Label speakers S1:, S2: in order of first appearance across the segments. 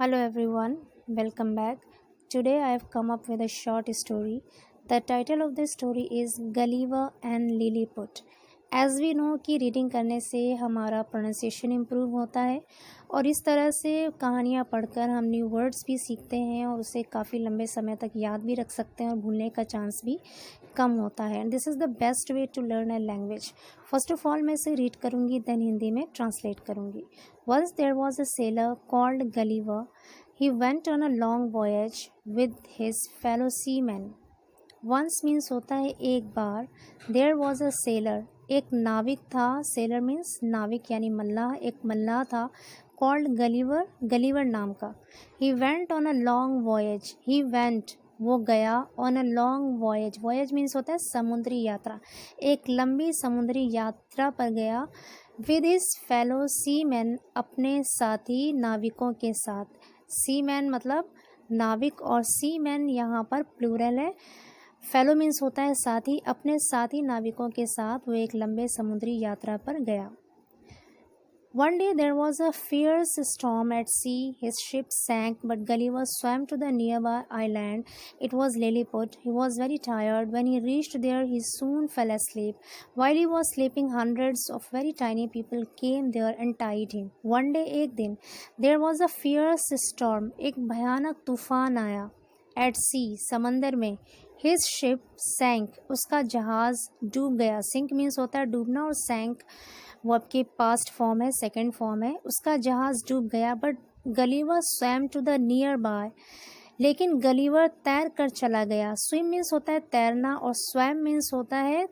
S1: Hello everyone, welcome back. Today I have come up with a short story. The title of the story is Gulliver and Lilliput. As we know कि reading करने से हमारा pronunciation improve होता है और इस तरह से कहानियाँ पढ़कर हम न्यू वर्ड्स भी सीखते हैं और उसे काफ़ी लंबे समय तक याद भी रख सकते हैं और भूलने का चांस भी कम होता है. And this is the best way to learn a language. First of all मैं इसे रीड करूँगी, देन हिंदी में ट्रांसलेट करूँगी. Once there was a sailor called Gulliver. He went on a long voyage with his fellow seamen. Once means होता है एक बार. There was a sailor. एक नाविक था. Sailor means नाविक यानी मल्लाह. एक मल्लाह था called Gulliver. Gulliver नाम का. He went on a long voyage. He went वो गया on a long voyage. Voyage means होता है समुद्री यात्रा. एक लंबी समुद्री यात्रा पर गया with his fellow seaman, अपने साथी नाविकों के साथ. सी मैन मतलब नाविक और सी मैन यहाँ पर प्लूरल है. फेलो मीन्स होता है साथी. अपने साथी नाविकों के साथ वो एक लंबे समुद्री यात्रा पर गया. One day there was a fierce storm at sea. His ship sank, but Gulliver swam to the nearby island. It was Lilliput. He was very tired. When he reached there, he soon fell asleep. While he was sleeping, hundreds of very tiny people came there and tied him. One day, एक दिन, there was a fierce storm. एक भयानक तूफान आया. At sea, समंदर में. His ship sank. उसका जहाज डूब गया. Sink means होता है डूबना और sank वो आपकी पास्ट फॉर्म है, सेकंड फॉर्म है. उसका जहाज़ डूब गया. But Gulliver swam to the nearby. लेकिन गलीवर तैर कर चला गया. स्विम मीन्स होता है तैरना और स्वैम मीन्स होता है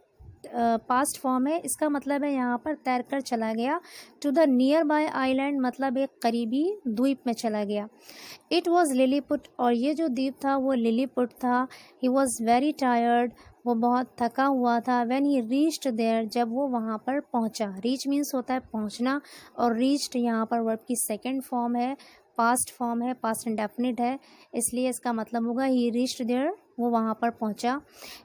S1: पास्ट फॉर्म है. इसका मतलब है यहाँ पर तैर कर चला गया. To the nearby island मतलब एक करीबी द्वीप में चला गया. इट वॉज लिलीपुट और ये जो द्वीप था वो लिलीपुट था. He was very tired. वो बहुत थका हुआ था. व्हेन ही रीच्ड देयर, जब वो वहाँ पर पहुँचा. रीच मीन्स होता है पहुँचना और रीच्ड यहाँ पर वर्ब की सेकंड फॉर्म है, पास्ट फॉर्म है, पास्ट इंडेफिनिट है. इसलिए इसका मतलब होगा ही रीच्ड देयर, वो वहाँ पर पहुँचा.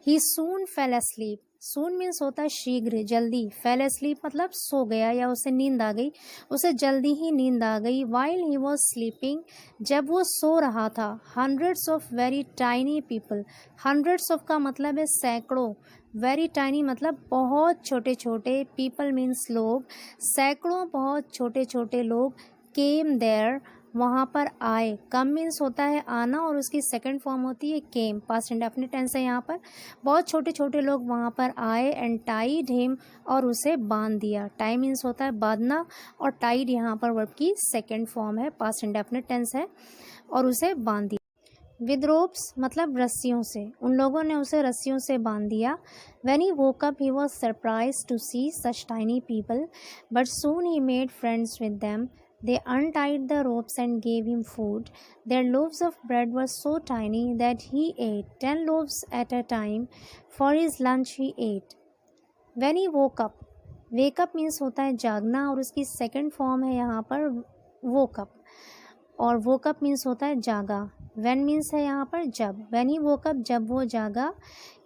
S1: ही सून फेल अस्लीप. सून मीन्स होता है शीघ्र, जल्दी. फेल अस्लीप मतलब सो गया या उसे नींद आ गई. उसे जल्दी ही नींद आ गई. वाइल ही वॉज स्लीपिंग, जब वो सो रहा था. Hundreds of very tiny people. Hundreds of का मतलब है सैकड़ों. वेरी टाइनी मतलब बहुत छोटे छोटे. पीपल मीन्स लोग. सैकड़ों बहुत छोटे छोटे लोग. केम देयर वहाँ पर आए. कम मीन्स होता है आना और उसकी सेकंड फॉर्म होती है केम. पास्ट इंडेफिनिट टेंस है यहाँ पर. बहुत छोटे छोटे लोग वहाँ पर आए. एंड टाइड हिम और उसे बांध दिया. टाई मीन्स होता है बांधना और टाइड यहाँ पर वर्ब की सेकंड फॉर्म है, पास्ट इंडेफिनिट टेंस है, और उसे बांध दिया. विद रोप्स मतलब रस्सियों से. उन लोगों ने उसे रस्सियों से बांध दिया. When he woke up, he was surprised to see such tiny people, but soon he made friends with them. They untied the ropes and gave him food. Their loaves of bread were so tiny that he ate 10 loaves at a time. For his lunch he ate. When he woke up, wake up means होता है जागना और उसकी second form है यहाँ पर woke up. और woke up means होता है जागा. when means है यहाँ पर जब. when he woke up जब वो जागा.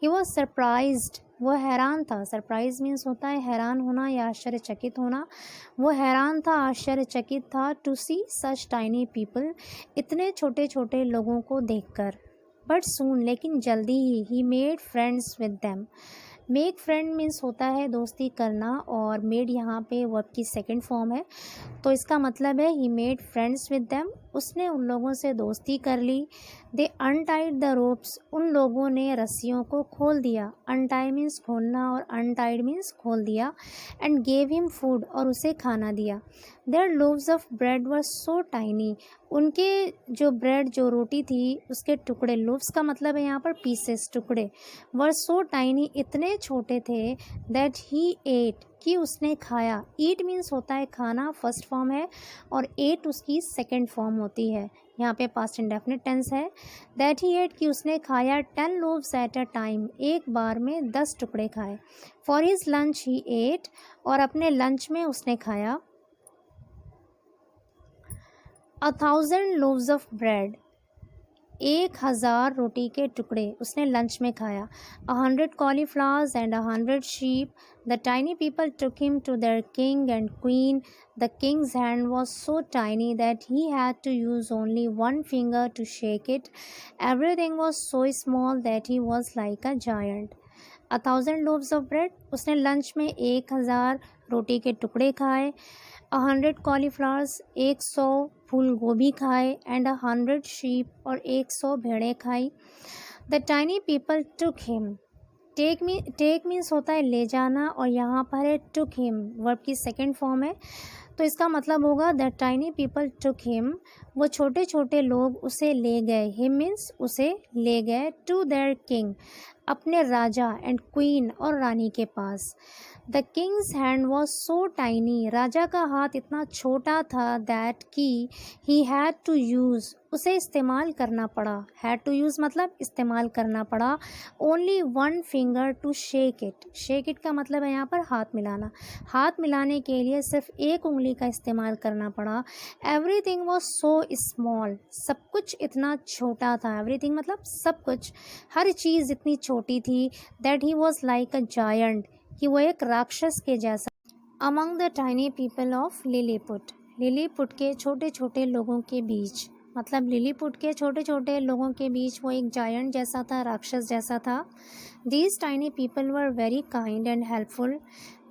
S1: he was surprised वो हैरान था. सरप्राइज मीन्स होता है हैरान होना या आश्चर्यचकित होना. वो हैरान था, आश्चर्यचकित था. To see such tiny people इतने छोटे छोटे लोगों को देखकर. बट सून लेकिन जल्दी he made friends with them. Make friend means होता है दोस्ती करना और मेड यहाँ पे वर्ब की सेकंड फॉर्म है. तो इसका मतलब है he made friends with them. उसने उन लोगों से दोस्ती कर ली. दे अनटाइड द रोप्स उन लोगों ने रस्सियों को खोल दिया. अनटाई मीन्स खोलना और अनटाइड मीन्स खोल दिया. एंड गेव हिम फूड और उसे खाना दिया. Their loaves of bread were so tiny उनके जो ब्रेड जो रोटी थी उसके टुकड़े. लोव्स का मतलब है यहाँ पर पीसेस, टुकड़े. वर सो टाइनी इतने छोटे थे. दैट ही एट कि उसने खाया. ईट मीन्स होता है खाना, फर्स्ट फॉर्म है, और एट उसकी सेकंड फॉर्म होती है. यहाँ पे पास्ट इंडेफिनिट टेंस है. दैट ही एट कि उसने खाया 10 लोव्स एट अ टाइम एक बार में 10 टुकड़े खाए. For his lunch he ate और अपने लंच में उसने खाया 1000 loaves of bread 1000 रोटी के टुकड़े उसने लंच में खाया। 100 cauliflowers and 100 sheep. The tiny people took him to their king and queen. The king's hand was so tiny that he had to use only one finger to shake it. Everything was so small that he was like a giant. 1000 loaves of bread. उसने lunch में 1000 रोटी के टुकड़े खाए। 100 cauliflowers 100 फूल गोभी खाए and 100 sheep और 100 भेड़ें खाई। The tiny people took him. Take means होता है ले जाना और यहाँ पर है टुक हिम, वर्ब की सेकेंड फॉर्म है, तो इसका मतलब होगा the tiny people took him, वो छोटे छोटे लोग उसे ले गए। हिम मीन्स उसे ले गए टू देयर किंग, अपने राजा एंड क्वीन और रानी के पास। The king's hand was so tiny, राजा का हाथ इतना छोटा था दैट कि ही हैड टू यूज़, उसे इस्तेमाल करना पड़ा। हैड टू यूज़ मतलब इस्तेमाल करना पड़ा। Only one finger to shake it. Shake it का मतलब है यहाँ पर हाथ मिलाना। हाथ मिलाने के लिए सिर्फ एक उंगली का इस्तेमाल करना पड़ा। एवरीथिंग वॉज सो स्मॉल, सब कुछ इतना छोटा था। एवरीथिंग मतलब सब कुछ, हर चीज़ इतनी छोटी थी। That he was like a giant, कि वो एक राक्षस के जैसा। Among the tiny people of Lilliput, Lilliput के छोटे छोटे लोगों के बीच, मतलब लिलीपुट के छोटे छोटे लोगों के बीच वो एक जायंट जैसा था, राक्षस जैसा था। These tiny people were very kind and helpful.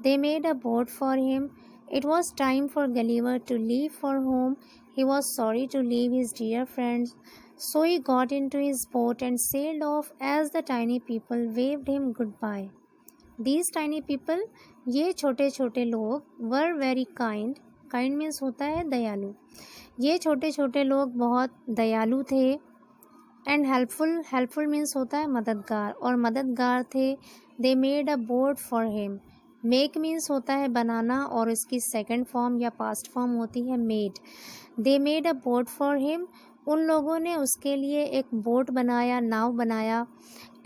S1: They made a boat for him. It was time for Gulliver to leave for home. He was sorry to leave his dear friends, so he got into his boat and sailed off as the tiny people waved him goodbye. These tiny people, ये छोटे छोटे लोग, were very kind. kind means होता है दयालु। ये छोटे छोटे लोग बहुत दयालु थे। एंड हेल्पफुल, हेल्पफुल मीन्स होता है मददगार, और मददगार थे। दे made a boat for him. Make means होता है बनाना और इसकी सेकंड फॉर्म या पास्ट फॉर्म होती है made. They made a boat for him, उन लोगों ने उसके लिए एक बोट बनाया, नाव बनाया।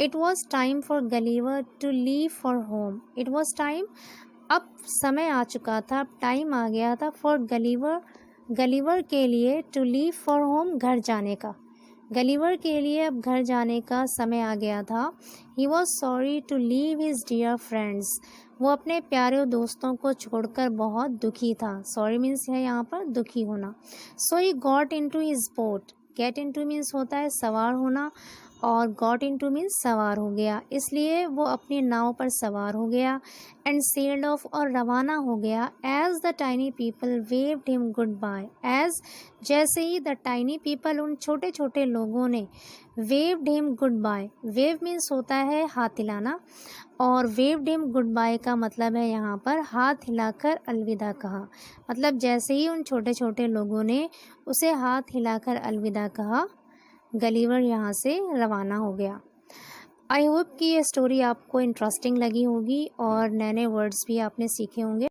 S1: It was time for Gulliver to leave for home. It was time, अब समय आ चुका था, अब टाइम आ गया था फॉर गलीवर, गलीवर के लिए, टू लीव फॉर होम, घर जाने का। गलीवर के लिए अब घर जाने का समय आ गया था। He was sorry to leave his dear friends, वो अपने प्यारे दोस्तों को छोड़कर बहुत दुखी था। सॉरी मीन्स है यहाँ पर दुखी होना। So he got into his boat. Get into means होता है सवार होना, और गॉट इन टू मीन्स सवार हो गया, इसलिए वो अपनी नाव पर सवार हो गया। एंड सेल्ड ऑफ, और रवाना हो गया। As the tiny people waved him goodbye. As जैसे ही द टाइनी पीपल, उन छोटे छोटे लोगों ने, waved him goodbye, wave means होता है हाथ हिलाना, और वेव्ड हिम गुड बाय का मतलब है यहाँ पर हाथ हिलाकर अलविदा कहा। मतलब जैसे ही उन छोटे छोटे लोगों ने उसे हाथ हिलाकर अलविदा कहा, गलीवर यहाँ से रवाना हो गया। आई होप कि ये स्टोरी आपको इंटरेस्टिंग लगी होगी और नए नए वर्ड्स भी आपने सीखे होंगे।